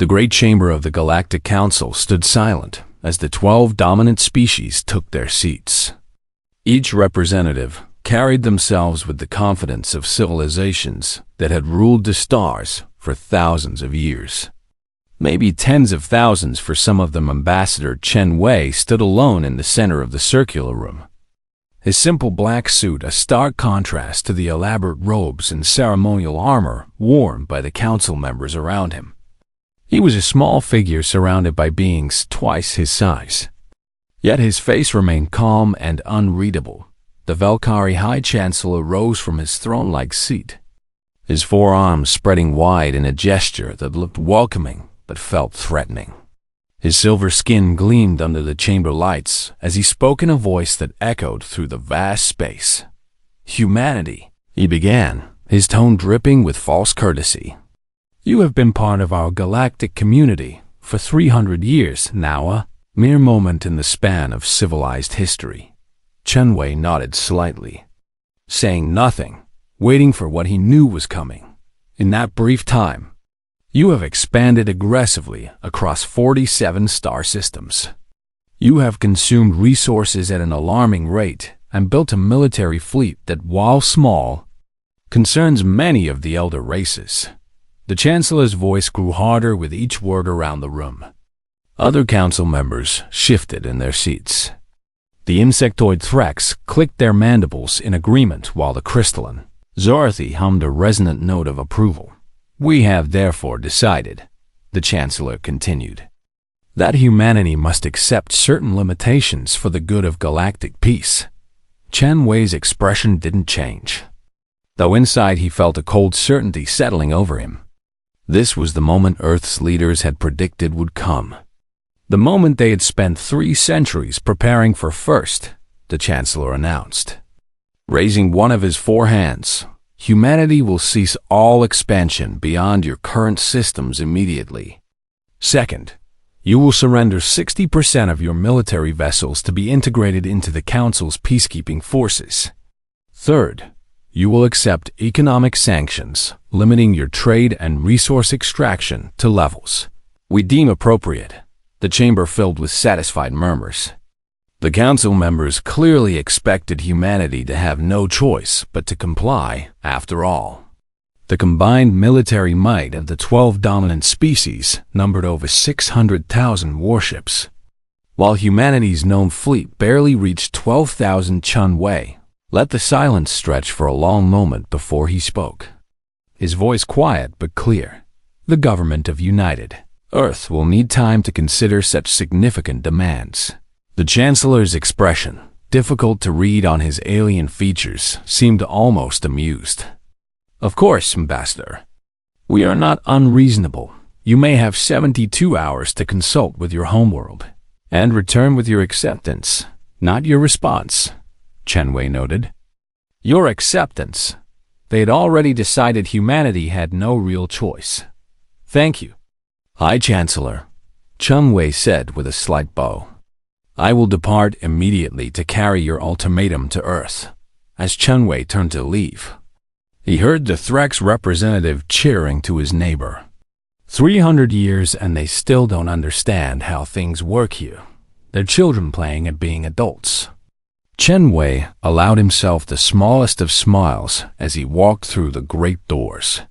The great chamber of the Galactic Council stood silent as the 12 dominant species took their seats. Each representative carried themselves with the confidence of civilizations that had ruled the stars for thousands of years. Maybe tens of thousands for some of them. Ambassador Chen Wei stood alone in the center of the circular room. His simple black suit a stark contrast to the elaborate robes and ceremonial armor worn by the council members around him. He was a small figure surrounded by beings twice his size. Yet his face remained calm and unreadable. The Valkyrie High Chancellor rose from his throne-like seat, his forearms spreading wide in a gesture that looked welcoming but felt threatening. His silver skin gleamed under the chamber lights as he spoke in a voice that echoed through the vast space. "Humanity," he began, his tone dripping with false courtesy. "You have been part of our galactic community for 300 years now, a mere moment in the span of civilized history." Chen Wei nodded slightly, saying nothing, waiting for what he knew was coming. "In that brief time, you have expanded aggressively across 47 star systems. You have consumed resources at an alarming rate and built a military fleet that, while small, concerns many of the elder races." The Chancellor's voice grew harder with each word around the room. Other council members shifted in their seats. The insectoid Threx clicked their mandibles in agreement while the crystalline Zorthi hummed a resonant note of approval. "We have therefore decided," the Chancellor continued, "that humanity must accept certain limitations for the good of galactic peace." Chen Wei's expression didn't change, though inside he felt a cold certainty settling over him. This was the moment Earth's leaders had predicted would come. The moment they had spent 3 centuries preparing for. "First," the Chancellor announced, raising one of his 4 hands, "humanity will cease all expansion beyond your current systems immediately. Second, you will surrender 60% of your military vessels to be integrated into the Council's peacekeeping forces. Third, you will accept economic sanctions, limiting your trade and resource extraction to levels we deem appropriate." The chamber filled with satisfied murmurs. The council members clearly expected humanity to have no choice but to comply, after all. The combined military might of the 12 dominant species numbered over 600,000 warships, while humanity's known fleet barely reached 12,000. Chen Wei let the silence stretch for a long moment before he spoke, his voice quiet but clear. "The government of United Earth will need time to consider such significant demands." The Chancellor's expression, difficult to read on his alien features, seemed almost amused. "Of course, Ambassador. We are not unreasonable. You may have 72 hours to consult with your homeworld and return with your acceptance, not your response," Chen Wei noted. "Your acceptance." They had already decided humanity had no real choice. "Thank you, High Chancellor," Chen Wei said with a slight bow. "I will depart immediately to carry your ultimatum to Earth." As Chen Wei turned to leave, he heard the Threx representative cheering to his neighbor. 300 years and they still don't understand how things work here. They're children playing at being adults. Chen Wei allowed himself the smallest of smiles as he walked through the great doors.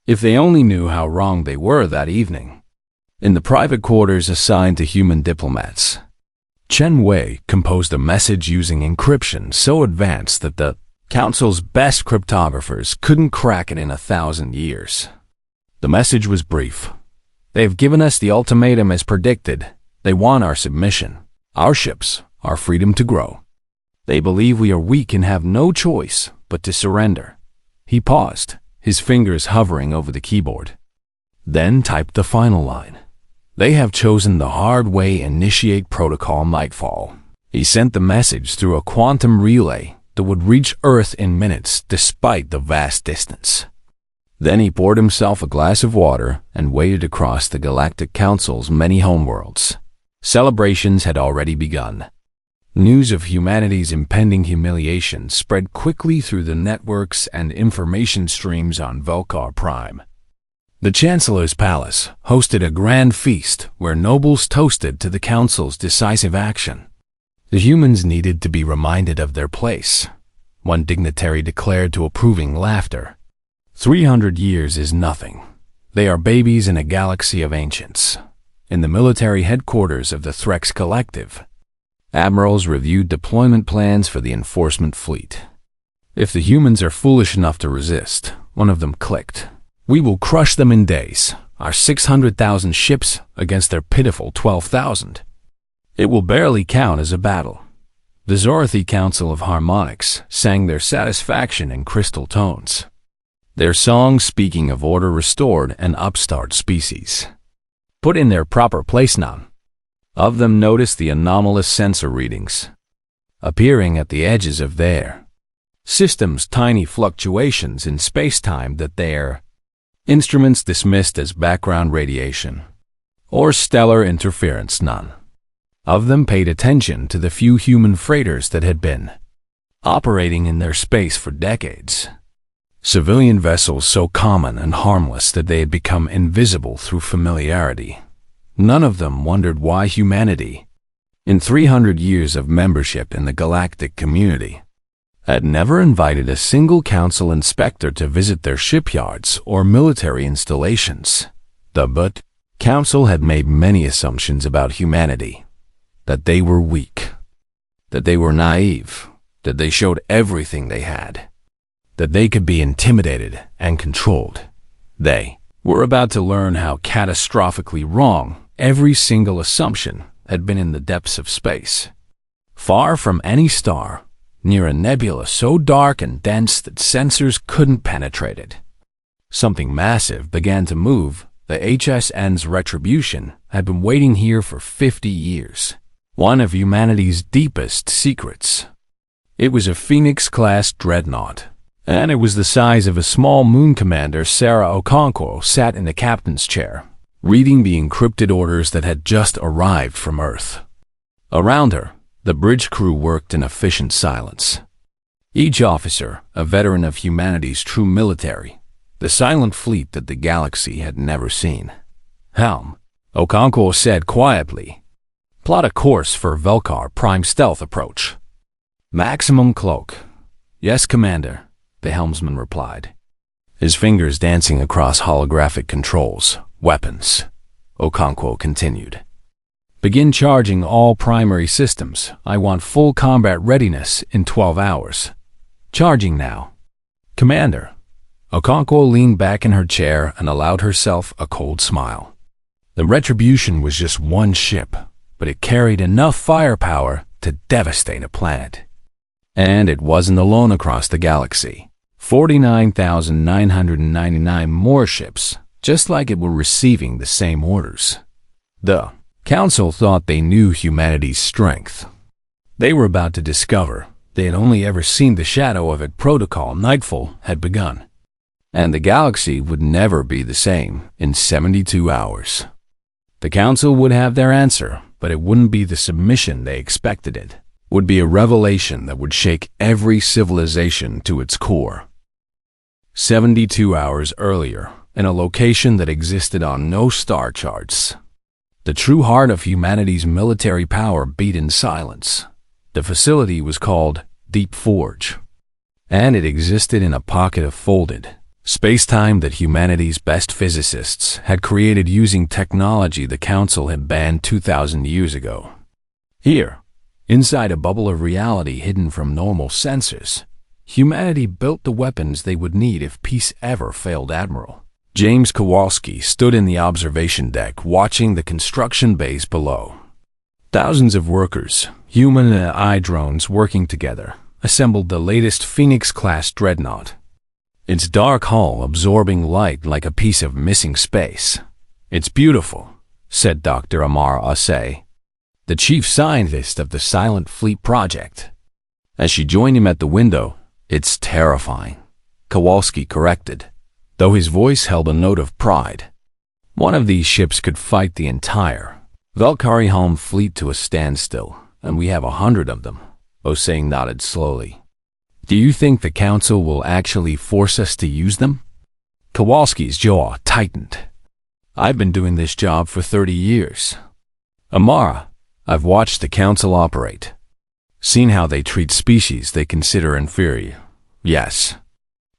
If they only knew how wrong they were that evening. In the private quarters assigned to human diplomats, Chen Wei composed a message using encryption so advanced that the Council's best cryptographers couldn't crack it in 1,000 years. The message was brief. "They have given us the ultimatum as predicted. They want our submission, our ships, our freedom to grow. They believe we are weak and have no choice but to surrender." He paused, his fingers hovering over the keyboard, then typed the final line. "They have chosen the hard way. Initiate protocol nightfall." He sent the message through a quantum relay that would reach Earth in minutes despite the vast distance. Then he poured himself a glass of water and waded across the Galactic Council's many homeworlds. Celebrations had already begun. News of humanity's impending humiliation spread quickly through the networks and information streams on Velkar Prime. The Chancellor's Palace hosted a grand feast where nobles toasted to the Council's decisive action. The humans needed to be reminded of their place. One dignitary declared to approving laughter. 300 years is nothing. They are babies in a galaxy of ancients. In the military headquarters of the Threx Collective, admirals reviewed deployment plans for the enforcement fleet. If the humans are foolish enough to resist, one of them clicked. We will crush them in days, our 600,000 ships against their pitiful 12,000. It will barely count as a battle. The Zorathi Council of Harmonics sang their satisfaction in crystal tones. Their song speaking of order restored and upstart species. Put in their proper place none. Of them noticed the anomalous sensor readings, appearing at the edges of their systems, tiny fluctuations in space-time that their instruments dismissed as background radiation or stellar interference. None of them paid attention to the few human freighters that had been operating in their space for decades. Civilian vessels so common and harmless that they had become invisible through familiarity. None of them wondered why humanity, in 300 years of membership in the galactic community, had never invited a single council inspector to visit their shipyards or military installations. The council had made many assumptions about humanity. That they were weak, that they were naive, that they showed everything they had, that they could be intimidated and controlled. They were about to learn how catastrophically wrong every single assumption had been in the depths of space. Far from any star, near a nebula so dark and dense that sensors couldn't penetrate it, something massive began to move. The HSN's retribution had been waiting here for 50 years. One of humanity's deepest secrets. It was a Phoenix-class dreadnought, and it was the size of a small moon. Commander Sarah Okonkwo sat in the captain's chair, reading the encrypted orders that had just arrived from Earth. Around her, the bridge crew worked in efficient silence. Each officer, a veteran of humanity's true military, the silent fleet that the galaxy had never seen. Helm, Okonkwo said quietly. Plot a course for Velkar Prime stealth approach. Maximum cloak. Yes, Commander, the helmsman replied, his fingers dancing across holographic controls. Weapons, Okonkwo continued. Begin charging all primary systems. I want full combat readiness in 12 hours. Charging now. Commander. Okonkwo leaned back in her chair and allowed herself a cold smile. The Retribution was just one ship, but it carried enough firepower to devastate a planet. And it wasn't alone across the galaxy. 49,999 more ships, just like it, were receiving the same orders. The Council thought they knew humanity's strength. They were about to discover they had only ever seen the shadow of it. Protocol nightfall had begun, and the galaxy would never be the same in 72 hours. The Council would have their answer, but it wouldn't be the submission they expected. It would be a revelation that would shake every civilization to its core. 72 hours earlier, in a location that existed on no star charts, the true heart of humanity's military power beat in silence. The facility was called Deep Forge, and it existed in a pocket of folded space-time that humanity's best physicists had created using technology the Council had banned 2,000 years ago. Here, inside a bubble of reality hidden from normal sensors, humanity built the weapons they would need if peace ever failed. Admiral James Kowalski stood in the observation deck watching the construction base below. Thousands of workers, human and AI drones working together, assembled the latest Phoenix-class dreadnought. Its dark hull absorbing light like a piece of missing space. It's beautiful, said Dr. Amar Asay, the chief scientist of the Silent Fleet Project. As she joined him at the window, it's terrifying, Kowalski corrected, though his voice held a note of pride. One of these ships could fight the entire Velkari-Helm fleet to a standstill, and we have 100 of them, Osei nodded slowly. Do you think the Council will actually force us to use them? Kowalski's jaw tightened. "I've been doing this job for 30 years. Amara, I've watched the Council operate. Seen how they treat species they consider inferior. Yes.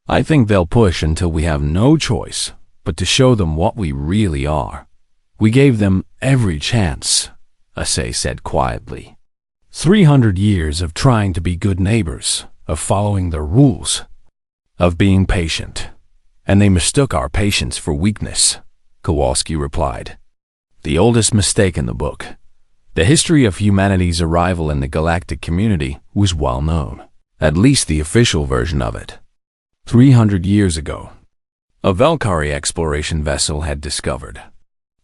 I think they'll push until we have no choice but to show them what we really are. We gave them every chance," Asay said quietly. 300 years of trying to be good neighbors, of following the rules, of being patient. And they mistook our patience for weakness, Kowalski replied. "The oldest mistake in the book. The history of humanity's arrival in the galactic community was well known, at least the official version of it. 300 years ago, a Velkari exploration vessel had discovered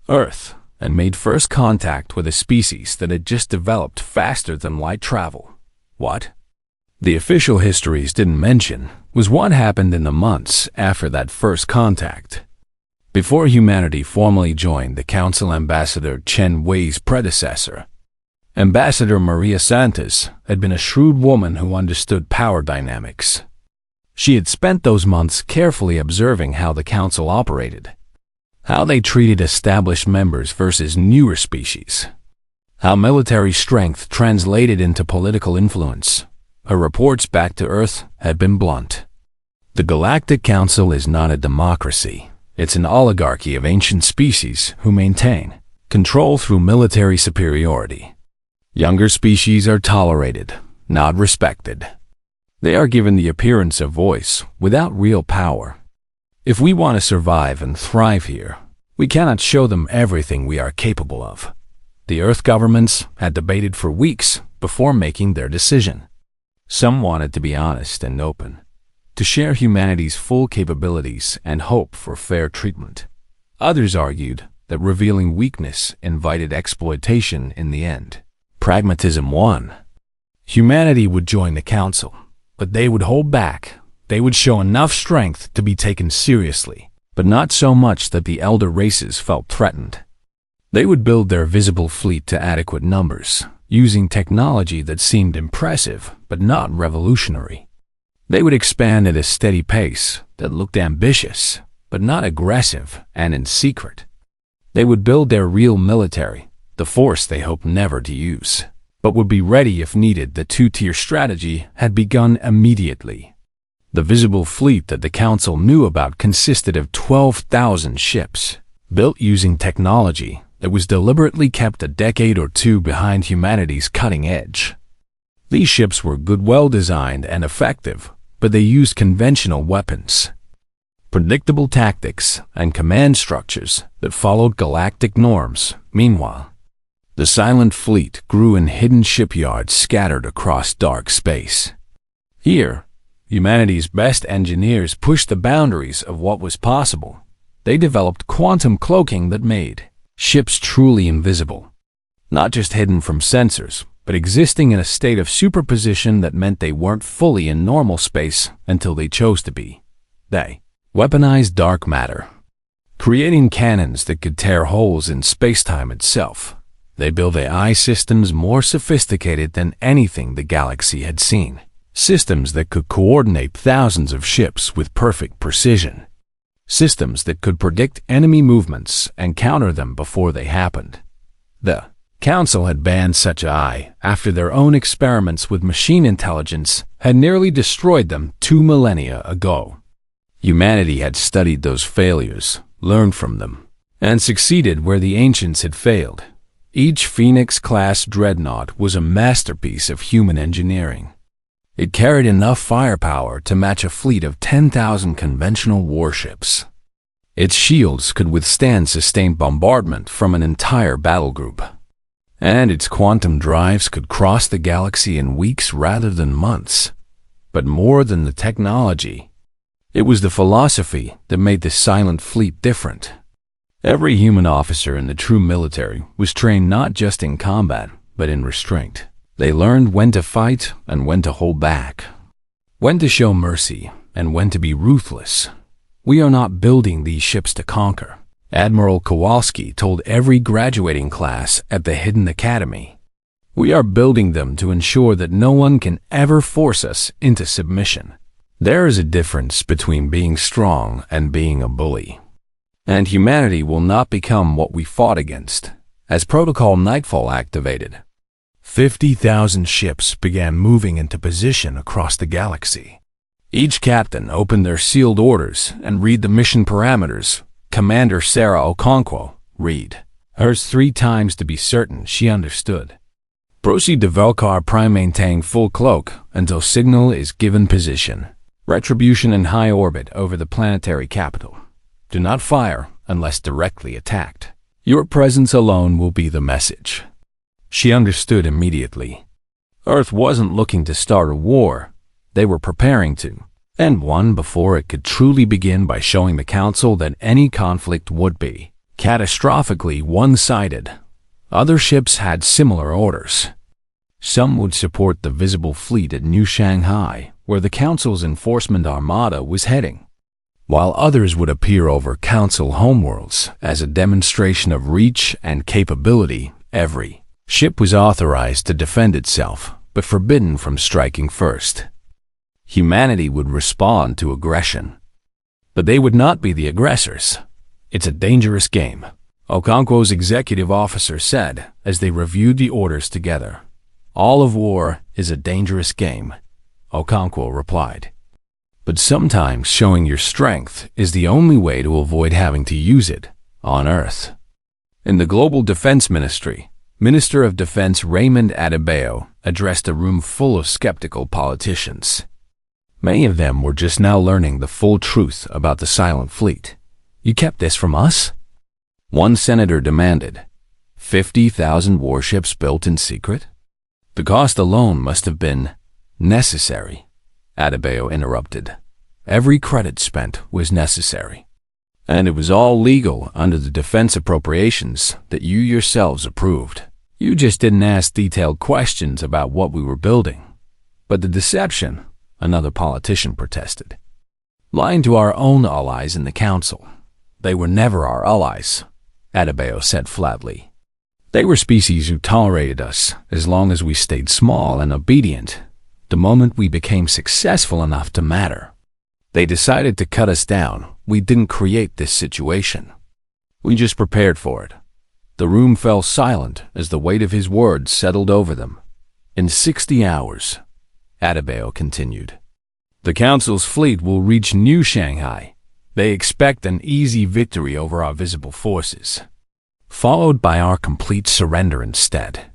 Earth and made first contact with a species that had just developed faster than light travel. What the official histories didn't mention was what happened in the months after that first contact. Before humanity formally joined the Council, Ambassador Chen Wei's predecessor, Ambassador Maria Santos, had been a shrewd woman who understood power dynamics. She had spent those months carefully observing how the Council operated, how they treated established members versus newer species, how military strength translated into political influence. Her reports back to Earth had been blunt. The Galactic Council is not a democracy. It's an oligarchy of ancient species who maintain control through military superiority. Younger species are tolerated, not respected. They are given the appearance of voice without real power. If we want to survive and thrive here, we cannot show them everything we are capable of. The Earth governments had debated for weeks before making their decision. Some wanted to be honest and open, to share humanity's full capabilities and hope for fair treatment. Others argued that revealing weakness invited exploitation in the end. Pragmatism won. Humanity would join the Council, but they would hold back. They would show enough strength to be taken seriously, but not so much that the elder races felt threatened. They would build their visible fleet to adequate numbers, using technology that seemed impressive but not revolutionary. They would expand at a steady pace that looked ambitious, but not aggressive and in secret. They would build their real military, the force they hoped never to use, but would be ready if needed. The two-tier strategy had begun immediately. The visible fleet that the Council knew about consisted of 12,000 ships, built using technology that was deliberately kept a decade or two behind humanity's cutting edge. These ships were good, well-designed, and effective, but they used conventional weapons, predictable tactics, and command structures that followed galactic norms. Meanwhile, the silent fleet grew in hidden shipyards scattered across dark space. Here, humanity's best engineers pushed the boundaries of what was possible. They developed quantum cloaking that made ships truly invisible, not just hidden from sensors, but existing in a state of superposition that meant they weren't fully in normal space until they chose to be. They weaponized dark matter, creating cannons that could tear holes in space-time itself. They built AI systems more sophisticated than anything the galaxy had seen, systems that could coordinate thousands of ships with perfect precision, systems that could predict enemy movements and counter them before they happened. The Council had banned such AI after their own experiments with machine intelligence had nearly destroyed them 2 millennia ago. Humanity had studied those failures, learned from them, and succeeded where the ancients had failed. Each Phoenix-class dreadnought was a masterpiece of human engineering. It carried enough firepower to match a fleet of 10,000 conventional warships. Its shields could withstand sustained bombardment from an entire battle group. And its quantum drives could cross the galaxy in weeks rather than months. But more than the technology, it was the philosophy that made the silent fleet different. Every human officer in the true military was trained not just in combat, but in restraint. They learned when to fight and when to hold back, when to show mercy and when to be ruthless. We are not building these ships to conquer, Admiral Kowalski told every graduating class at the Hidden Academy. We are building them to ensure that no one can ever force us into submission. There is a difference between being strong and being a bully. And humanity will not become what we fought against, as Protocol Nightfall activated. 50,000 ships began moving into position across the galaxy. Each captain opened their sealed orders and read the mission parameters. Commander Sarah Okonkwo, read. Hers 3 times to be certain she understood. Proceed to Velkar Prime, maintain full cloak until signal is given position. Retribution in high orbit over the planetary capital. Do not fire unless directly attacked. Your presence alone will be the message. She understood immediately. Earth wasn't looking to start a war. They were preparing to, and one before it could truly begin by showing the Council that any conflict would be catastrophically one-sided. Other ships had similar orders. Some would support the visible fleet at New Shanghai, where the Council's enforcement armada was heading, while others would appear over Council homeworlds as a demonstration of reach and capability. Every ship was authorized to defend itself, but forbidden from striking first. Humanity would respond to aggression, but they would not be the aggressors. It's a dangerous game, Okonkwo's executive officer said as they reviewed the orders together. All of war is a dangerous game, Okonkwo replied. But sometimes showing your strength is the only way to avoid having to use it on Earth. In the Global Defense Ministry, Minister of Defense Raymond Adebayo addressed a room full of skeptical politicians. Many of them were just now learning the full truth about the Silent Fleet. You kept this from us? One senator demanded. 50,000 warships built in secret? The cost alone must have been necessary, Adebayo interrupted. Every credit spent was necessary. And it was all legal under the defense appropriations that you yourselves approved. You just didn't ask detailed questions about what we were building. But the deception, another politician protested. Lying to our own allies in the Council. They were never our allies, Adebayo said flatly. They were species who tolerated us as long as we stayed small and obedient. The moment we became successful enough to matter, they decided to cut us down. We didn't create this situation. We just prepared for it. The room fell silent as the weight of his words settled over them. In 60 hours, Adebayo continued, the Council's fleet will reach New Shanghai. They expect an easy victory over our visible forces, followed by our complete surrender instead.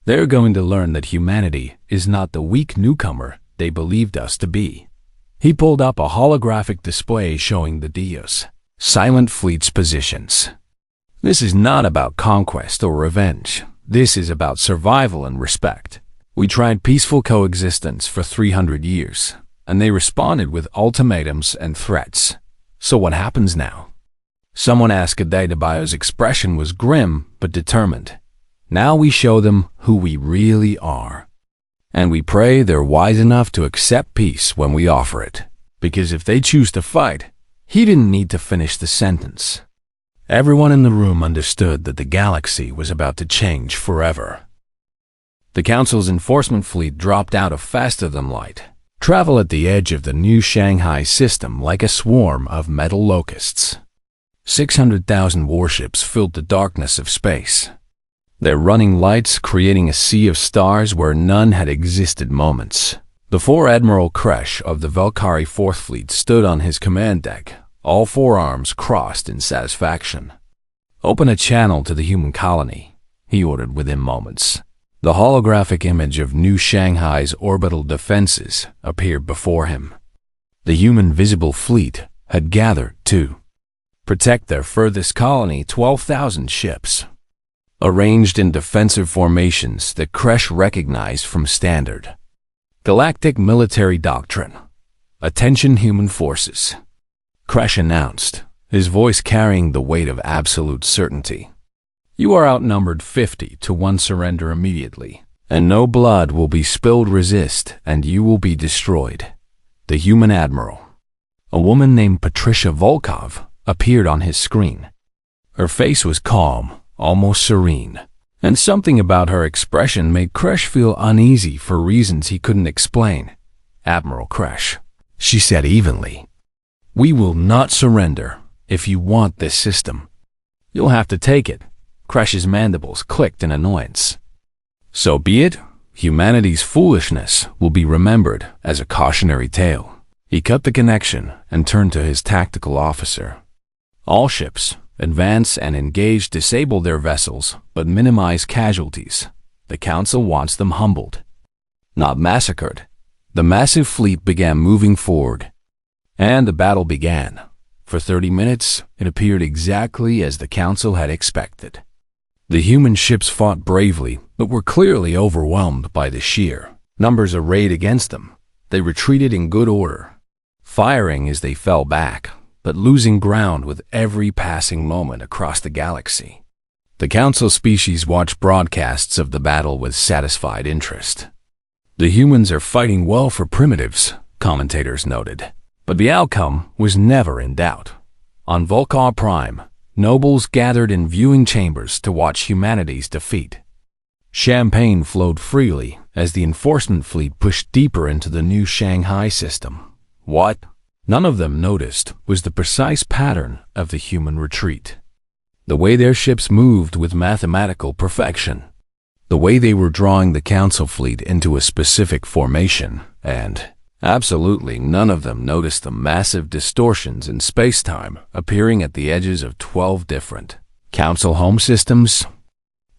They're going to learn that humanity is not the weak newcomer they believed us to be. He pulled up a holographic display showing the Dios, Silent Fleet's positions. This is not about conquest or revenge. This is about survival and respect. We tried peaceful coexistence for 300 years, and they responded with ultimatums and threats. So what happens now? Someone asked. Adebayo's expression was grim but determined. Now we show them who we really are. And we pray they're wise enough to accept peace when we offer it. Because if they choose to fight, he didn't need to finish the sentence. Everyone in the room understood that the galaxy was about to change forever. The Council's enforcement fleet dropped out of faster-than-light, travel at the edge of the New Shanghai system like a swarm of metal locusts. 600,000 warships filled the darkness of space, their running lights creating a sea of stars where none had existed moments. The 4-Admiral Kresh of the Valkyrie 4th Fleet stood on his command deck, all 4 arms crossed in satisfaction. Open a channel to the human colony, he ordered within moments. The holographic image of New Shanghai's orbital defenses appeared before him. The human visible fleet had gathered to protect their furthest colony, 12,000 ships, arranged in defensive formations that Kresh recognized from standard Galactic military doctrine. Attention human forces, Kresh announced, his voice carrying the weight of absolute certainty. You are outnumbered 50 to 1. Surrender immediately, and no blood will be spilled. Resist, and you will be destroyed. The human admiral, a woman named Patricia Volkov, appeared on his screen. Her face was calm, almost serene, and something about her expression made Kresh feel uneasy for reasons he couldn't explain. Admiral Kresh, she said evenly. "We will not surrender if you want this system. You'll have to take it." Kresh's mandibles clicked in annoyance. "So be it. Humanity's foolishness will be remembered as a cautionary tale." He cut the connection and turned to his tactical officer. "All ships, advance and engage, disable their vessels, but minimize casualties. The Council wants them humbled, not massacred." The massive fleet began moving forward, and the battle began. For 30 minutes, it appeared exactly as the Council had expected. The human ships fought bravely, but were clearly overwhelmed by the sheer numbers arrayed against them. They retreated in good order, firing as they fell back, but losing ground with every passing moment across the galaxy. The Council species watched broadcasts of the battle with satisfied interest. "The humans are fighting well for primitives," commentators noted, but the outcome was never in doubt. On Volcar Prime, nobles gathered in viewing chambers to watch humanity's defeat. Champagne flowed freely as the enforcement fleet pushed deeper into the new Shanghai system. What none of them noticed was the precise pattern of the human retreat. The way their ships moved with mathematical perfection. The way they were drawing the Council fleet into a specific formation, and absolutely none of them noticed the massive distortions in space-time appearing at the edges of 12 different Council home systems.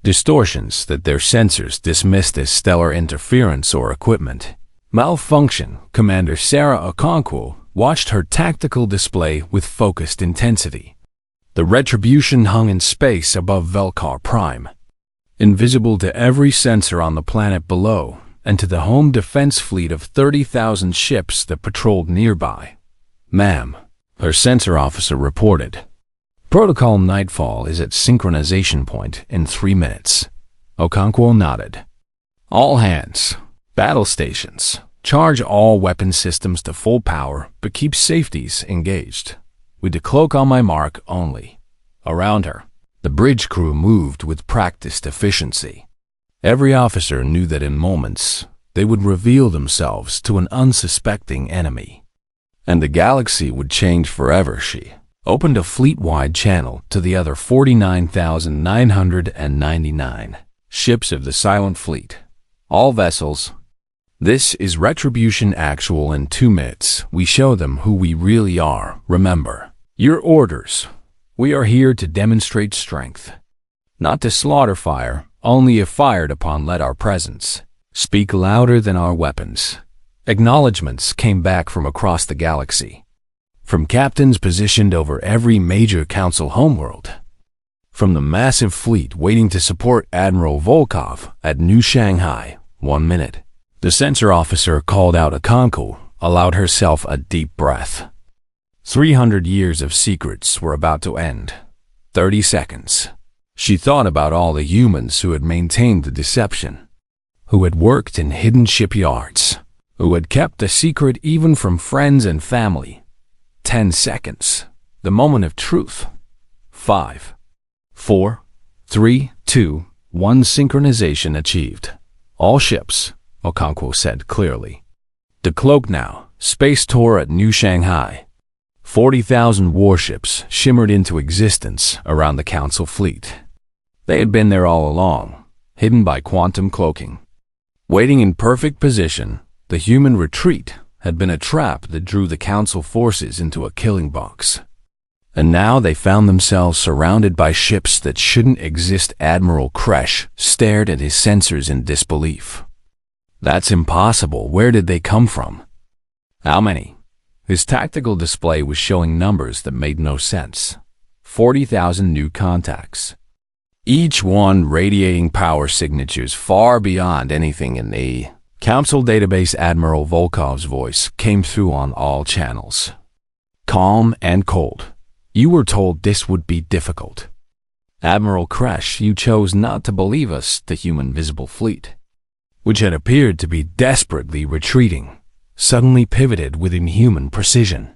Distortions that their sensors dismissed as stellar interference or equipment malfunction. Commander Sarah Okonkwo watched her tactical display with focused intensity. The Retribution hung in space above Volcar Prime, invisible to every sensor on the planet below and to the home defense fleet of 30,000 ships that patrolled nearby. "Ma'am," her sensor officer reported. "Protocol Nightfall is at synchronization point in 3 minutes." Okonkwo nodded. "All hands. Battle stations. Charge all weapon systems to full power, but keep safeties engaged. With the cloak on my mark only." Around her, the bridge crew moved with practiced efficiency. Every officer knew that in moments, they would reveal themselves to an unsuspecting enemy, and the galaxy would change forever. She opened a fleet-wide channel to the other 49,999 ships of the Silent Fleet. "All vessels. This is Retribution Actual. In 2 minutes, we show them who we really are. Remember your orders. We are here to demonstrate strength, not to slaughter. Fire only if fired upon. Let our presence speak louder than our weapons." Acknowledgments came back from across the galaxy, from captains positioned over every major Council homeworld, from the massive fleet waiting to support Admiral Volkov at New Shanghai. 1 minute. The sensor officer called out. Okonkwo allowed herself a deep breath. 300 years of secrets were about to end. 30 seconds. She thought about all the humans who had maintained the deception, who had worked in hidden shipyards, who had kept the secret even from friends and family. 10 seconds. The moment of truth. 5, 4, 3, 2, 1. Synchronization achieved. "All ships," Okonkwo said clearly. "The cloak now. Space tour at New Shanghai." 40,000 warships shimmered into existence around the Council fleet. They had been there all along, hidden by quantum cloaking. Waiting in perfect position, the human retreat had been a trap that drew the Council forces into a killing box. And now they found themselves surrounded by ships that shouldn't exist. Admiral Kresh stared at his sensors in disbelief. "That's impossible. Where did they come from? How many?" His tactical display was showing numbers that made no sense. 40,000 new contacts, each one radiating power signatures far beyond anything in the Council database. Admiral Volkov's voice came through on all channels, calm and cold. "You were told this would be difficult. Admiral Kresh, you chose not to believe us." The human visible fleet, which had appeared to be desperately retreating, suddenly pivoted with inhuman precision.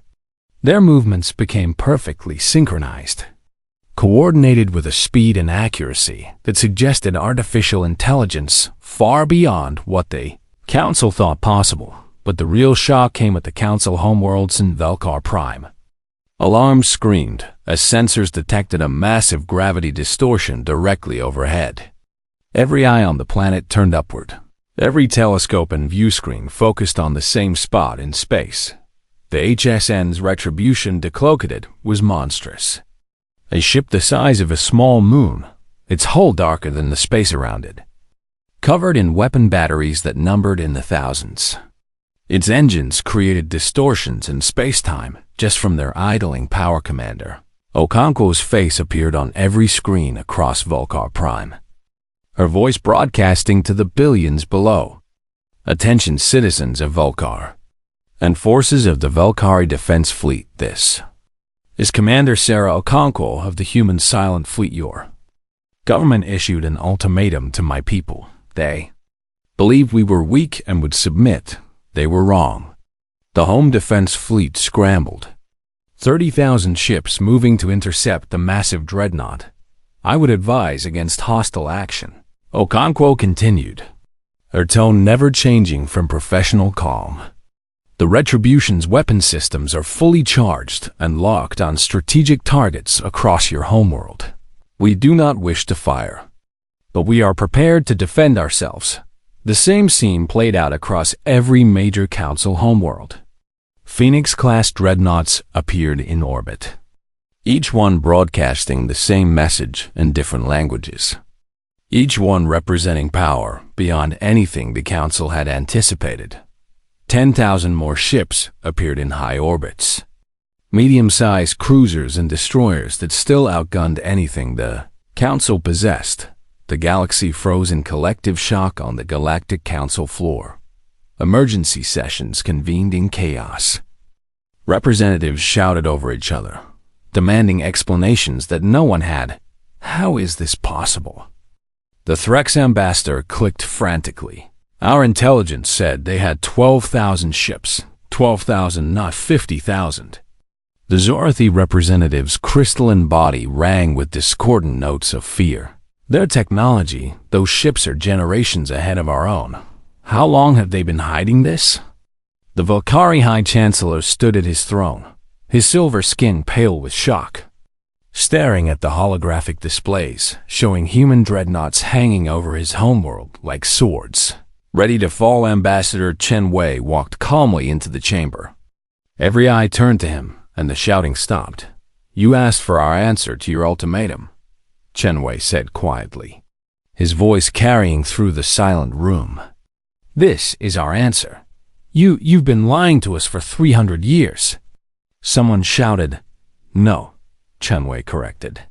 Their movements became perfectly synchronized, coordinated with a speed and accuracy that suggested artificial intelligence far beyond what the Council thought possible. But the real shock came at the Council homeworlds in Velkar Prime. Alarms screamed as sensors detected a massive gravity distortion directly overhead. Every eye on the planet turned upward. Every telescope and viewscreen focused on the same spot in space. The HSN's retribution decloaked was monstrous. A ship the size of a small moon, its hull darker than the space around it, covered in weapon batteries that numbered in the thousands. Its engines created distortions in space-time just from their idling power commander. Okonkwo's face appeared on every screen across Velkar Prime, her voice broadcasting to the billions below. Attention citizens of Velkar and forces of the Velkari Defense Fleet, this is Commander Sarah Okonkwo of the Human Silent Fleet. Your government issued an ultimatum to my people. They believed we were weak and would submit. They were wrong. The Home Defense Fleet scrambled. 30,000 ships moving to intercept the massive dreadnought. I would advise against hostile action. Okonkwo continued, her tone never changing from professional calm. The Retribution's weapon systems are fully charged and locked on strategic targets across your homeworld. We do not wish to fire, but we are prepared to defend ourselves. The same scene played out across every major Council homeworld. Phoenix-class dreadnoughts appeared in orbit, each one broadcasting the same message in different languages, each one representing power beyond anything the Council had anticipated. 10,000 more ships appeared in high orbits, medium-sized cruisers and destroyers that still outgunned anything the Council possessed. The galaxy froze in collective shock on the Galactic Council floor. Emergency sessions convened in chaos. Representatives shouted over each other, demanding explanations that no one had. How is this possible? The Threx ambassador clicked frantically. Our intelligence said they had 12,000 ships. 12,000, not 50,000. The Zorathi representative's crystalline body rang with discordant notes of fear. Their technology, those ships are generations ahead of our own. How long have they been hiding this? The Velkari High Chancellor stood at his throne, his silver skin pale with shock, staring at the holographic displays showing human dreadnoughts hanging over his homeworld like swords. Ready to fall, Ambassador Chen Wei walked calmly into the chamber. Every eye turned to him, and the shouting stopped. You asked for our answer to your ultimatum, Chen Wei said quietly, his voice carrying through the silent room. This is our answer. You've been lying to us for 300 years. Someone shouted. No, Chen Wei corrected.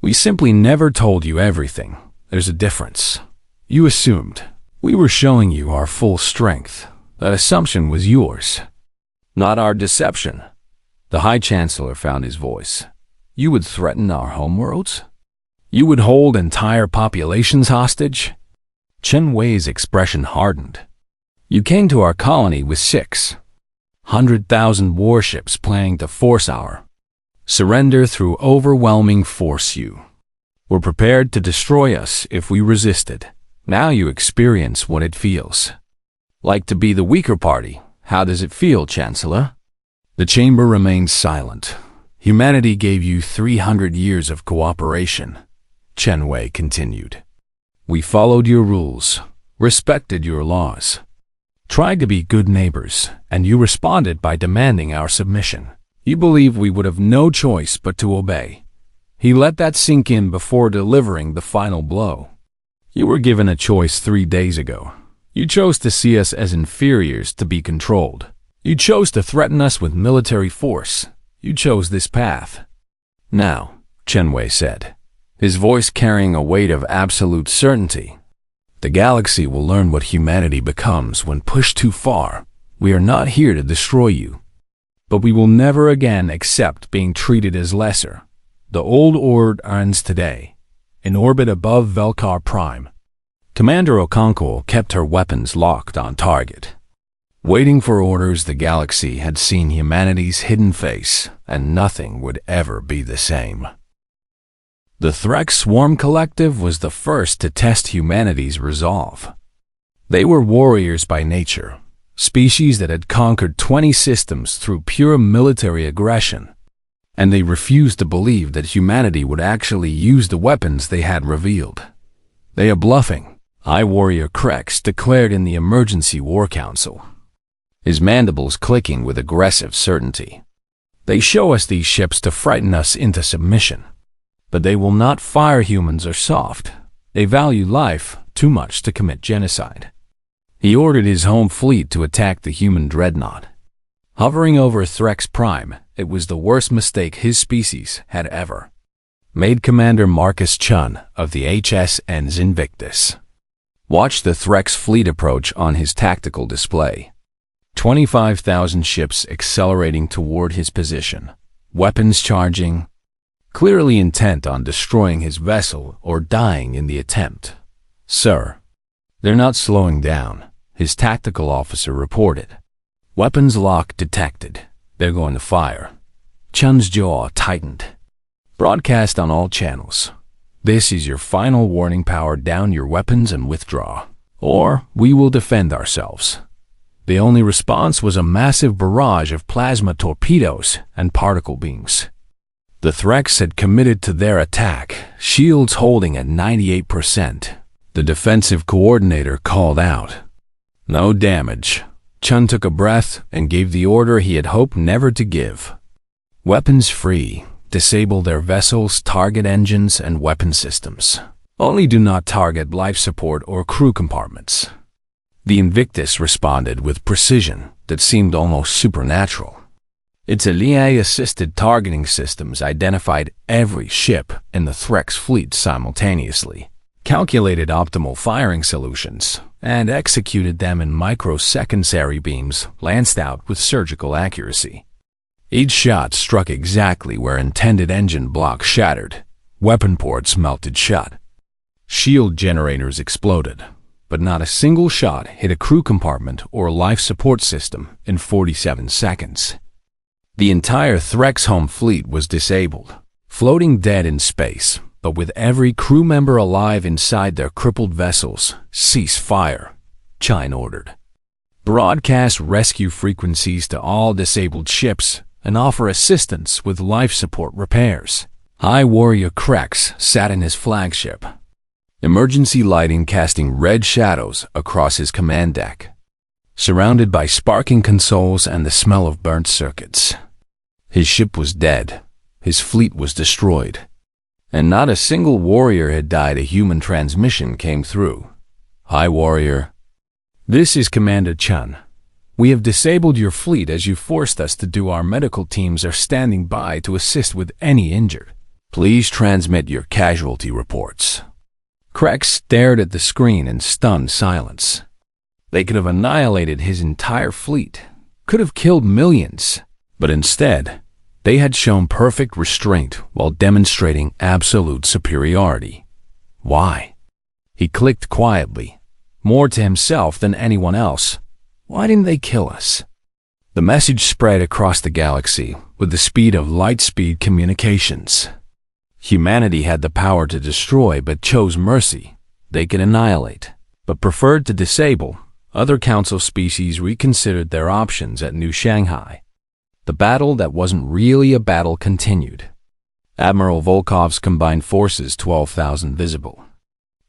We simply never told you everything. There's a difference. You assumed. We were showing you our full strength. That assumption was yours, not our deception. The High Chancellor found his voice. You would threaten our homeworlds? You would hold entire populations hostage? Chen Wei's expression hardened. You came to our colony with 600,000 warships planning to force our surrender through overwhelming force. You were prepared to destroy us if we resisted. Now you experience what it feels like to be the weaker party. How does it feel, Chancellor? The chamber remained silent. Humanity gave you 300 years of cooperation, Chen Wei continued. We followed your rules, respected your laws, tried to be good neighbors, and you responded by demanding our submission. You believe we would have no choice but to obey. He let that sink in before delivering the final blow. You were given a choice 3 days ago. You chose to see us as inferiors to be controlled. You chose to threaten us with military force. You chose this path. Now, Chen Wei said, his voice carrying a weight of absolute certainty, the galaxy will learn what humanity becomes when pushed too far. We are not here to destroy you, but we will never again accept being treated as lesser. The old order ends today, in orbit above Velkar Prime. Commander Okonkwo kept her weapons locked on target. Waiting for orders, the galaxy had seen humanity's hidden face, and nothing would ever be the same. The Threx Swarm Collective was the first to test humanity's resolve. They were warriors by nature, species that had conquered 20 systems through pure military aggression. And they refused to believe that humanity would actually use the weapons they had revealed. "They are bluffing," High Warrior Krex declared in the Emergency War Council, his mandibles clicking with aggressive certainty. "They show us these ships to frighten us into submission. But they will not fire humans or soft. They value life too much to commit genocide." He ordered his home fleet to attack the human dreadnought. Hovering over Threx Prime, it was the worst mistake his species had ever made. Commander Marcus Chun of the HSN's Invictus watched the Threx fleet approach on his tactical display. 25,000 ships accelerating toward his position, weapons charging, clearly intent on destroying his vessel or dying in the attempt. "Sir, they're not slowing down," his tactical officer reported. "Weapons lock detected. They're going to fire." Chun's jaw tightened. "Broadcast on all channels. This is your final warning. Power down your weapons and withdraw, or we will defend ourselves." The only response was a massive barrage of plasma torpedoes and particle beams. The Threx had committed to their attack, shields holding at 98%. The defensive coordinator called out, "No damage." Chun took a breath and gave the order he had hoped never to give. "Weapons free. Disable their vessels, target engines, and weapon systems. Only do not target life support or crew compartments." The Invictus responded with precision that seemed almost supernatural. Its AI-assisted targeting systems identified every ship in the Threx fleet simultaneously, calculated optimal firing solutions, and executed them in microseconds. Beams lanced out with surgical accuracy. Each shot struck exactly where intended. Engine blocks shattered, weapon ports melted shut, shield generators exploded, but not a single shot hit a crew compartment or life support system in 47 seconds. The entire Threx home fleet was disabled, floating dead in space, but with every crew member alive inside their crippled vessels. "Cease fire," Chun ordered. "Broadcast rescue frequencies to all disabled ships and offer assistance with life support repairs." High Warrior Krex sat in his flagship, emergency lighting casting red shadows across his command deck, surrounded by sparking consoles and the smell of burnt circuits. His ship was dead, his fleet was destroyed, and not a single warrior had died. A human transmission came through. "High Warrior, this is Commander Chun. We have disabled your fleet as you forced us to do. Our medical teams are standing by to assist with any injured. Please transmit your casualty reports." Krex stared at the screen in stunned silence. They could have annihilated his entire fleet, could have killed millions, but instead, they had shown perfect restraint while demonstrating absolute superiority. Why? He clicked quietly, more to himself than anyone else. Why didn't they kill us? The message spread across the galaxy with the speed of light-speed communications. Humanity had the power to destroy but chose mercy. They could annihilate, but preferred to disable. Other council species reconsidered their options at New Shanghai. The battle that wasn't really a battle continued. Admiral Volkov's combined forces, 12,000 visible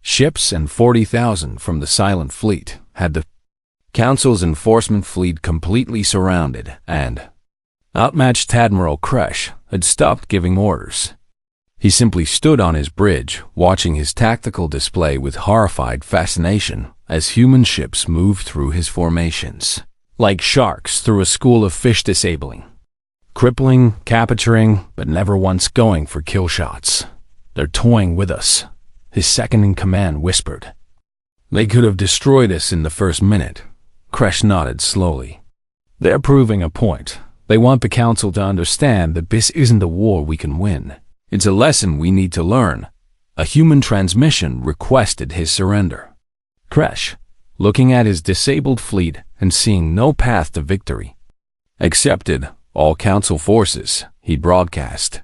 ships and 40,000 from the Silent Fleet, had the Council's enforcement fleet completely surrounded, and outmatched Admiral Kresh had stopped giving orders. He simply stood on his bridge, watching his tactical display with horrified fascination as human ships moved through his formations, like sharks through a school of fish, disabling, crippling, capturing, but never once going for kill shots. "They're toying with us," his second-in-command whispered. "They could have destroyed us in the first minute." Kresh nodded slowly. "They're proving a point. They want the Council to understand that this isn't a war we can win. It's a lesson we need to learn." A human transmission requested his surrender. Kresh, looking at his disabled fleet and seeing no path to victory, accepted. "All Council forces," he broadcast.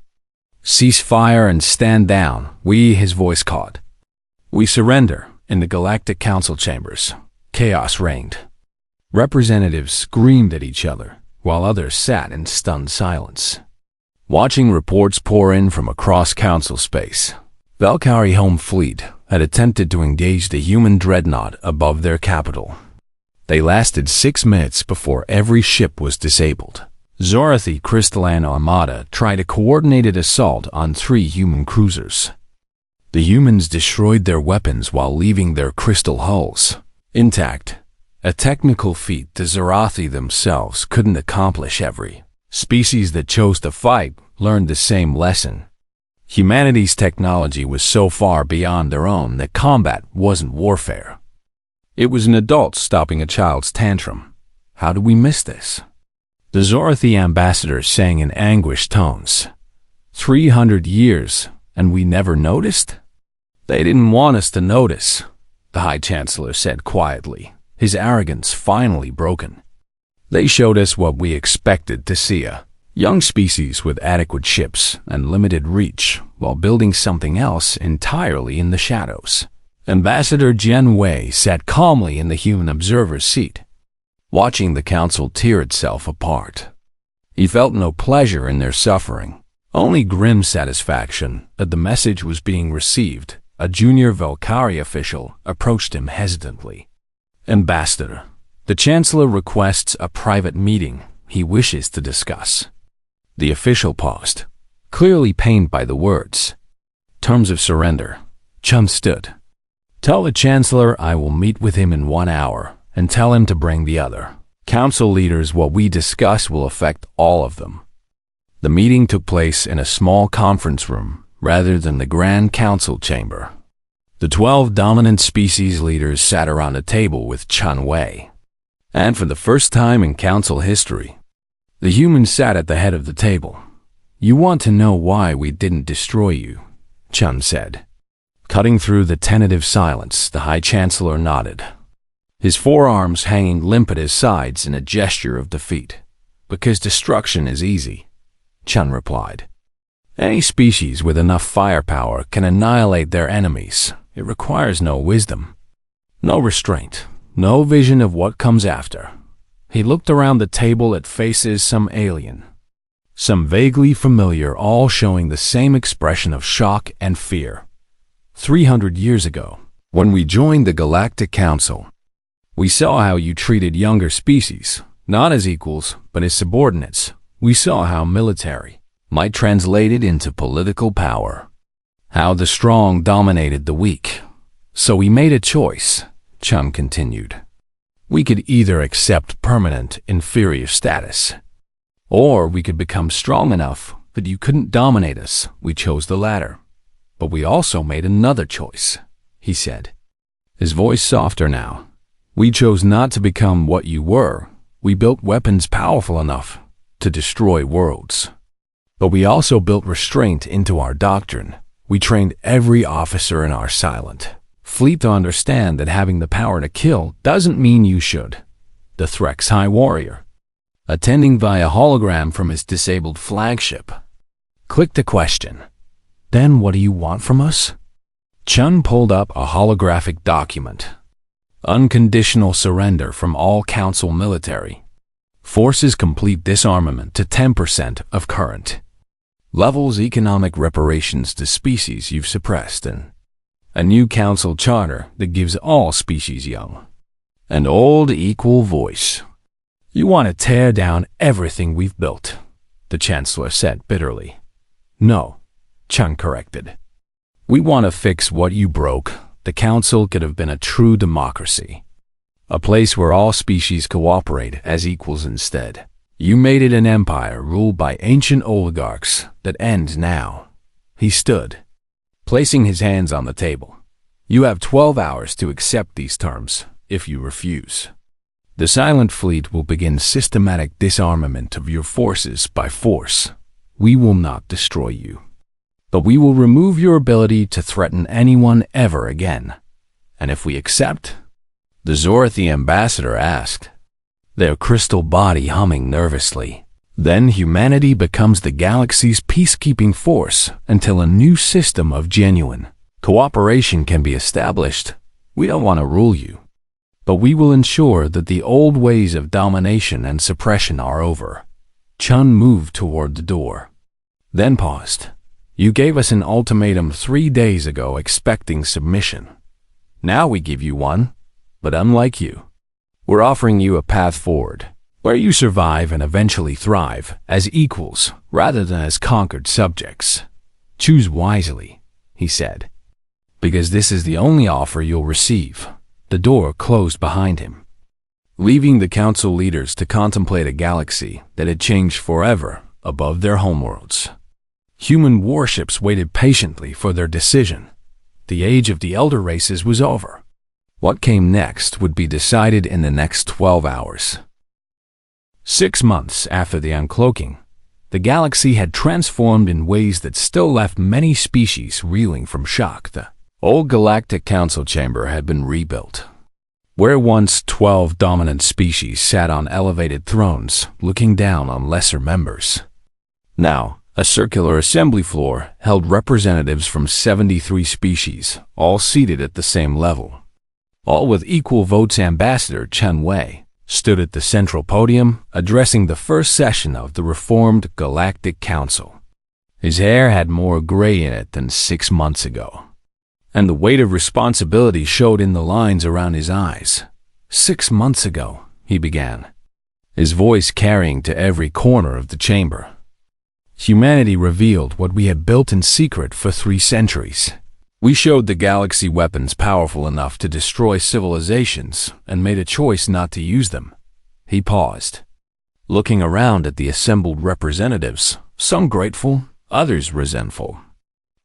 "Cease fire and stand down." His voice caught. "We surrender." In the Galactic Council chambers, chaos reigned. Representatives screamed at each other, while others sat in stunned silence. Watching reports pour in from across council space, Valkyrie Home Fleet had attempted to engage the human dreadnought above their capital. They lasted 6 minutes before every ship was disabled. Zorathi Crystalline Armada tried a coordinated assault on 3 human cruisers. The humans destroyed their weapons while leaving their crystal hulls intact, a technical feat the Zorathi themselves couldn't accomplish. Every species that chose to fight learned the same lesson. Humanity's technology was so far beyond their own that combat wasn't warfare. It was an adult stopping a child's tantrum. How did we miss this? The Zorathi ambassador sang in anguished tones. 300 years, and we never noticed? They didn't want us to notice, the High Chancellor said quietly, his arrogance finally broken. They showed us what we expected to see, a young species with adequate ships and limited reach, while building something else entirely in the shadows. Ambassador Jian Wei sat calmly in the human observer's seat, watching the council tear itself apart. He felt no pleasure in their suffering, only grim satisfaction that the message was being received. A junior Valkyrie official approached him hesitantly. Ambassador, the Chancellor requests a private meeting he wishes to discuss. The official paused, clearly pained by the words. Terms of surrender. Chun stood. Tell the Chancellor I will meet with him in 1 hour, and tell him to bring the other council leaders. What we discuss will affect all of them. The meeting took place in a small conference room rather than the Grand Council chamber. The 12 dominant species leaders sat around a table with Chun Wei. And for the first time in council history, the humans sat at the head of the table. You want to know why we didn't destroy you, Chun said. Cutting through the tentative silence, the High Chancellor nodded, his forearms hanging limp at his sides in a gesture of defeat. Because destruction is easy, Chun replied. Any species with enough firepower can annihilate their enemies. It requires no wisdom, no restraint, no vision of what comes after. He looked around the table at faces, some alien, some vaguely familiar, all showing the same expression of shock and fear. 300 years ago, when we joined the Galactic Council, we saw how you treated younger species, not as equals, but as subordinates. We saw how military might translate it into political power, how the strong dominated the weak. So we made a choice, Chun continued. We could either accept permanent inferior status, or we could become strong enough that you couldn't dominate us. We chose the latter. But we also made another choice, he said, his voice softer now. We chose not to become what you were. We built weapons powerful enough to destroy worlds. But we also built restraint into our doctrine. We trained every officer in our silent fleet to understand that having the power to kill doesn't mean you should. The Threx High Warrior, attending via hologram from his disabled flagship, clicked a question. Then what do you want from us? Chun pulled up a holographic document. Unconditional surrender from all council military forces, complete disarmament to 10% of current levels, economic reparations to species you've suppressed, and a new council charter that gives all species, young and old, equal voice. You want to tear down everything we've built, the Chancellor said bitterly. No, Chun corrected. We want to fix what you broke. The council could have been a true democracy, a place where all species cooperate as equals. Instead, you made it an empire ruled by ancient oligarchs that ends now. He stood, placing his hands on the table. You have 12 hours to accept these terms. If you refuse, the Silent Fleet will begin systematic disarmament of your forces by force. We will not destroy you, but we will remove your ability to threaten anyone ever again. And if we accept? The Zorathi ambassador asked, their crystal body humming nervously. Then humanity becomes the galaxy's peacekeeping force until a new system of genuine cooperation can be established. We don't want to rule you. But we will ensure that the old ways of domination and suppression are over. Chun moved toward the door, then paused. You gave us an ultimatum 3 days ago expecting submission. Now we give you one, but unlike you, we're offering you a path forward, where you survive and eventually thrive as equals rather than as conquered subjects. Choose wisely, he said, because this is the only offer you'll receive. The door closed behind him, leaving the council leaders to contemplate a galaxy that had changed forever above their homeworlds. Human warships waited patiently for their decision. The age of the elder races was over. What came next would be decided in the next 12 hours. 6 months after the uncloaking, the galaxy had transformed in ways that still left many species reeling from shock. The old Galactic Council chamber had been rebuilt, where once 12 dominant species sat on elevated thrones looking down on lesser members. Now, a circular assembly floor held representatives from 73 species, all seated at the same level. All with equal votes. Ambassador Chen Wei stood at the central podium, addressing the first session of the reformed Galactic Council. His hair had more gray in it than 6 months ago, and the weight of responsibility showed in the lines around his eyes. 6 months ago, he began, his voice carrying to every corner of the chamber. Humanity revealed what we had built in secret for 3 centuries. We showed the galaxy weapons powerful enough to destroy civilizations and made a choice not to use them. He paused, looking around at the assembled representatives, some grateful, others resentful,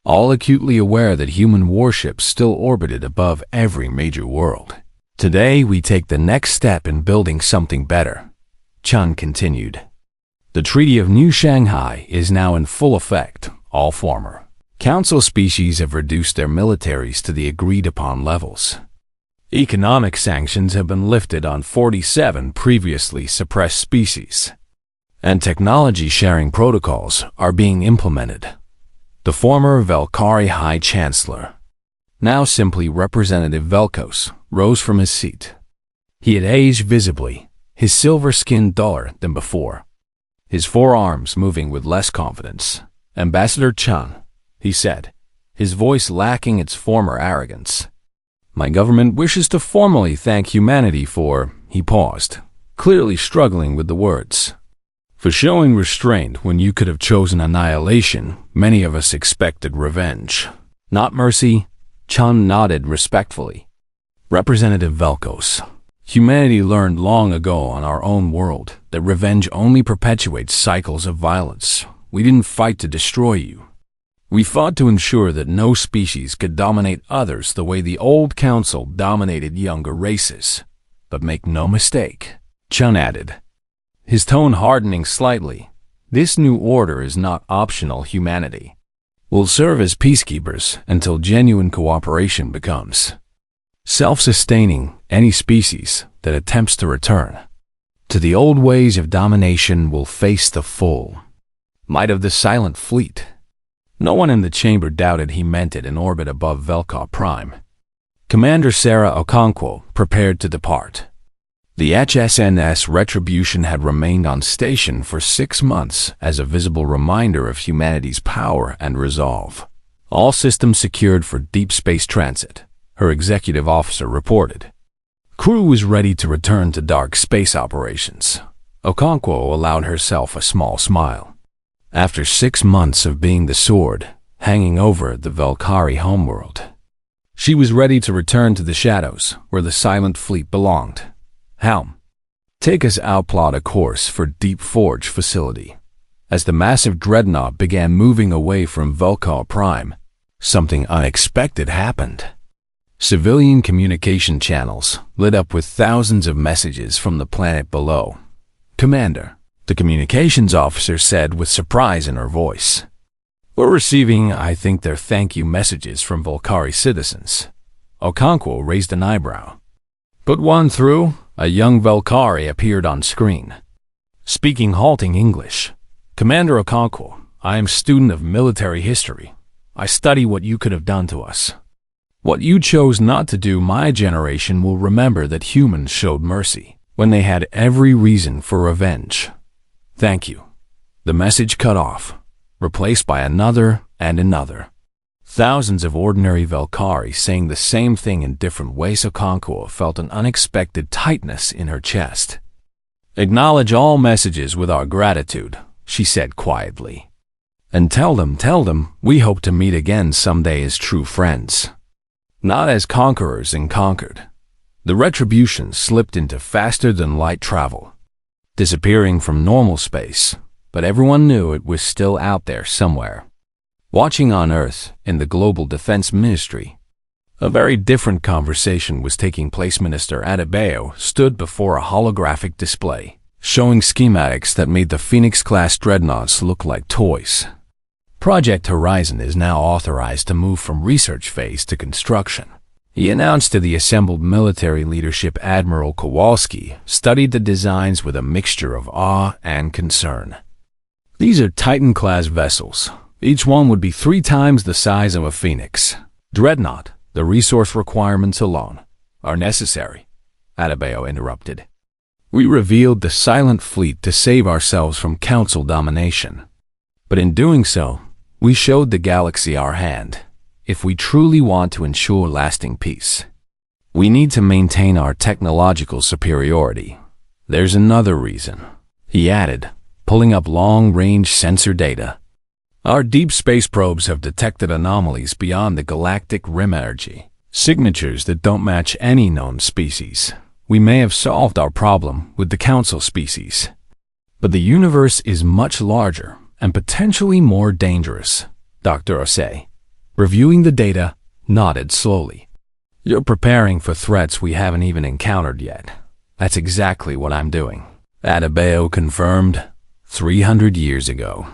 all acutely aware that human warships still orbited above every major world. Today we take the next step in building something better, Chun continued. The Treaty of New Shanghai is now in full effect. All former Council species have reduced their militaries to the agreed-upon levels. Economic sanctions have been lifted on 47 previously suppressed species, and technology-sharing protocols are being implemented. The former Velkari High Chancellor, now simply Representative Velkos, rose from his seat. He had aged visibly, his silver skin duller than before, his forearms moving with less confidence. Ambassador Chun, he said, his voice lacking its former arrogance. My government wishes to formally thank humanity for, he paused, clearly struggling with the words, for showing restraint when you could have chosen annihilation. Many of us expected revenge, not mercy. Chun nodded respectfully. Representative Velkos, humanity learned long ago on our own world that revenge only perpetuates cycles of violence. We didn't fight to destroy you. We fought to ensure that no species could dominate others the way the old council dominated younger races. But make no mistake, Chun added, his tone hardening slightly, this new order is not optional. Humanity will serve as peacekeepers until genuine cooperation becomes self-sustaining. Any species that attempts to return to the old ways of domination will face the full might of the Silent Fleet. No one in the chamber doubted he meant it. In orbit above Velka Prime, Commander Sarah Okonkwo prepared to depart. The HSNS Retribution had remained on station for 6 months as a visible reminder of humanity's power and resolve. All systems secured for deep space transit, her executive officer reported. Crew was ready to return to dark space operations. Okonkwo allowed herself a small smile. After 6 months of being the sword hanging over the Velkari homeworld, she was ready to return to the shadows where the Silent Fleet belonged. Helm, take us out. Plot a course for Deep Forge facility. As the massive dreadnought began moving away from Velka Prime, something unexpected happened. Civilian communication channels lit up with thousands of messages from the planet below. Commander, the communications officer said with surprise in her voice, we're receiving, I think they're thank you messages from Volcari citizens. Okonkwo raised an eyebrow. Put one through. A young Velkari appeared on screen, speaking halting English. Commander Okonkwo, I am student of military history. I study what you could have done to us. What you chose not to do, my generation will remember that humans showed mercy when they had every reason for revenge. Thank you." The message cut off, replaced by another and another. Thousands of ordinary Valkyrie saying the same thing in different ways, so Concours felt an unexpected tightness in her chest. "Acknowledge all messages with our gratitude," she said quietly. "And tell them, we hope to meet again someday as true friends. Not as conquerors and conquered." The retribution slipped into faster-than-light travel, disappearing from normal space, but everyone knew it was still out there somewhere. Watching on Earth, in the Global Defense Ministry, a very different conversation was taking place. Minister Adebayo stood before a holographic display, showing schematics that made the Phoenix-class dreadnoughts look like toys. Project Horizon is now authorized to move from research phase to construction, he announced to the assembled military leadership. Admiral Kowalski studied the designs with a mixture of awe and concern. "These are Titan-class vessels. Each one would be 3 times the size of a Phoenix dreadnought. The resource requirements alone are necessary," Adebayo interrupted. "We revealed the Silent Fleet to save ourselves from Council domination. But in doing so, we showed the galaxy our hand. If we truly want to ensure lasting peace, we need to maintain our technological superiority. There's another reason," he added, pulling up long-range sensor data. "Our deep space probes have detected anomalies beyond the galactic rim energy, signatures that don't match any known species. We may have solved our problem with the Council species, but the universe is much larger and potentially more dangerous." Dr. Osei, reviewing the data, nodded slowly. "You're preparing for threats we haven't even encountered yet." "That's exactly what I'm doing," Adebayo confirmed. 300 years ago,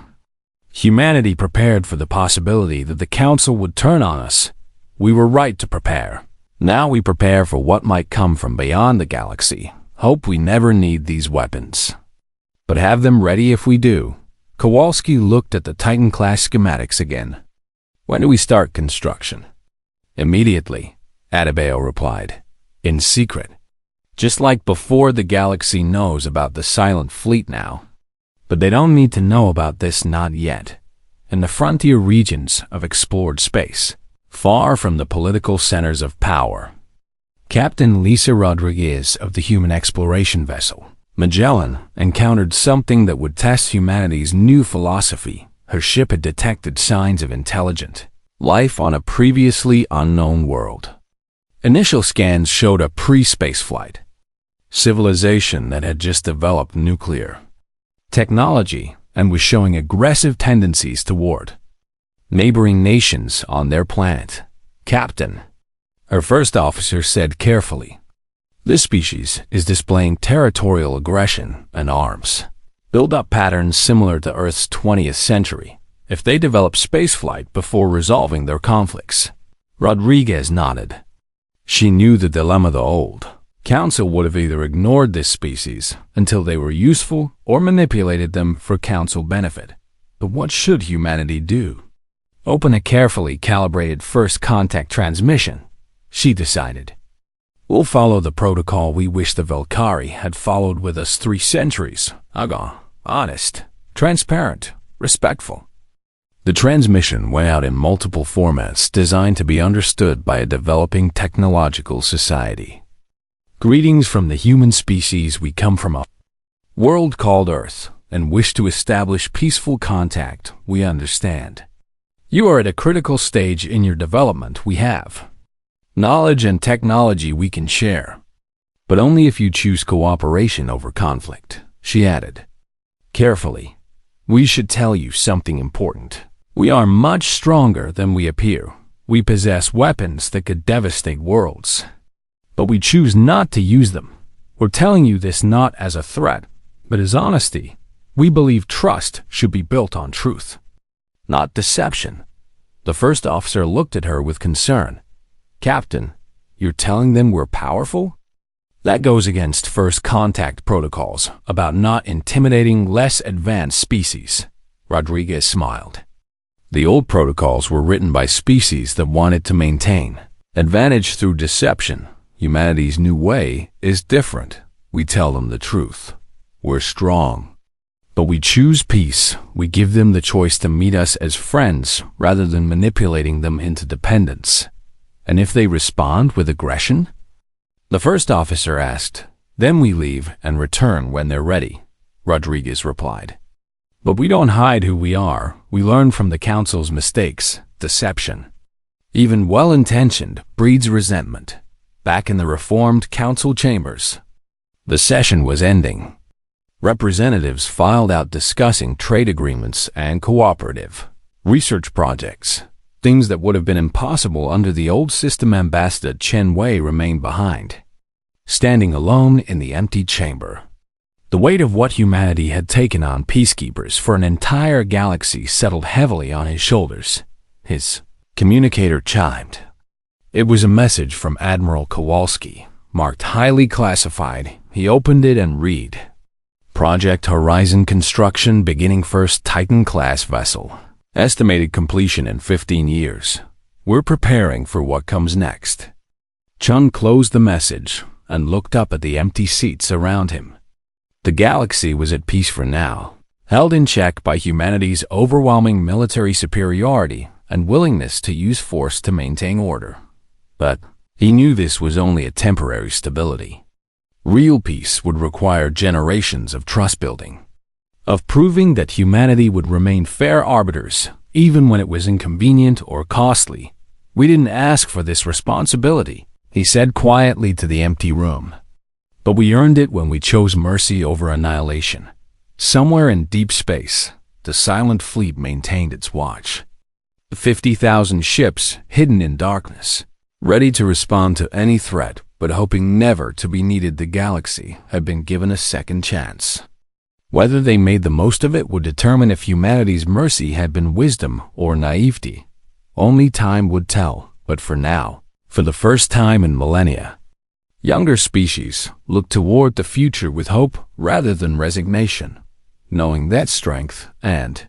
humanity prepared for the possibility that the Council would turn on us. We were right to prepare. Now we prepare for what might come from beyond the galaxy. Hope we never need these weapons, but have them ready if we do." Kowalski looked at the Titan-class schematics again. "When do we start construction?" "Immediately," Adebayo replied. "In secret. Just like before, the galaxy knows about the Silent Fleet now. But they don't need to know about this, not yet. In the frontier regions of explored space, far from the political centers of power, Captain Lisa Rodriguez of the human exploration vessel Magellan encountered something that would test humanity's new philosophy. Her ship had detected signs of intelligent life on a previously unknown world. Initial scans showed a pre-space flight civilization that had just developed nuclear technology and was showing aggressive tendencies toward neighboring nations on their planet. "Captain," her first officer said carefully, "this species is displaying territorial aggression and arms build-up patterns similar to Earth's 20th century. If they develop spaceflight before resolving their conflicts." Rodriguez nodded. She knew the dilemma. The old Council would have either ignored this species until they were useful or manipulated them for Council benefit. But what should humanity do? "Open a carefully calibrated first contact transmission," she decided. "We'll follow the protocol we wish the Valkyrie had followed with us 3 centuries ago. Honest, transparent, respectful." The transmission went out in multiple formats designed to be understood by a developing technological society. "Greetings from the human species. We come from a world called Earth and wish to establish peaceful contact. We understand you are at a critical stage in your development. We have knowledge and technology we can share, but only if you choose cooperation over conflict," she added. "Carefully, we should tell you something important. We are much stronger than we appear. We possess weapons that could devastate worlds, but we choose not to use them. We're telling you this not as a threat, but as honesty. We believe trust should be built on truth, not deception." The first officer looked at her with concern. "Captain, you're telling them we're powerful? That goes against first contact protocols about not intimidating less advanced species." Rodriguez smiled. "The old protocols were written by species that wanted to maintain Advantage through deception. Humanity's new way is different. We tell them the truth. We're strong. But we choose peace. We give them the choice to meet us as friends rather than manipulating them into dependence. And if they respond with aggression? The first officer asked. Then we leave and return when they're ready, Rodriguez replied. But we don't hide who we are. We learn from the Council's mistakes, deception. Even well-intentioned breeds resentment. Back in the reformed council chambers. The session was ending. Representatives filed out discussing trade agreements and cooperative research projects. Things that would have been impossible under the old system. Ambassador Chen Wei remained behind, standing alone in the empty chamber. The weight of what humanity had taken on peacekeepers for an entire galaxy settled heavily on his shoulders. His communicator chimed. It was a message from Admiral Kowalski, marked highly classified. He opened it and read. Project Horizon construction beginning first Titan-class vessel. Estimated completion in 15 years. We're preparing for what comes next. Chun closed the message and looked up at the empty seats around him. The galaxy was at peace for now, held in check by humanity's overwhelming military superiority and willingness to use force to maintain order. But he knew this was only a temporary stability. Real peace would require generations of trust building, of proving that humanity would remain fair arbiters, even when it was inconvenient or costly. We didn't ask for this responsibility, he said quietly to the empty room. But we earned it when we chose mercy over annihilation. Somewhere in deep space, the silent fleet maintained its watch. 50,000 ships hidden in darkness, ready to respond to any threat, but hoping never to be needed. The galaxy had been given a second chance. Whether they made the most of it would determine if humanity's mercy had been wisdom or naivety. Only time would tell, but for now, for the first time in millennia, younger species looked toward the future with hope rather than resignation, knowing that strength and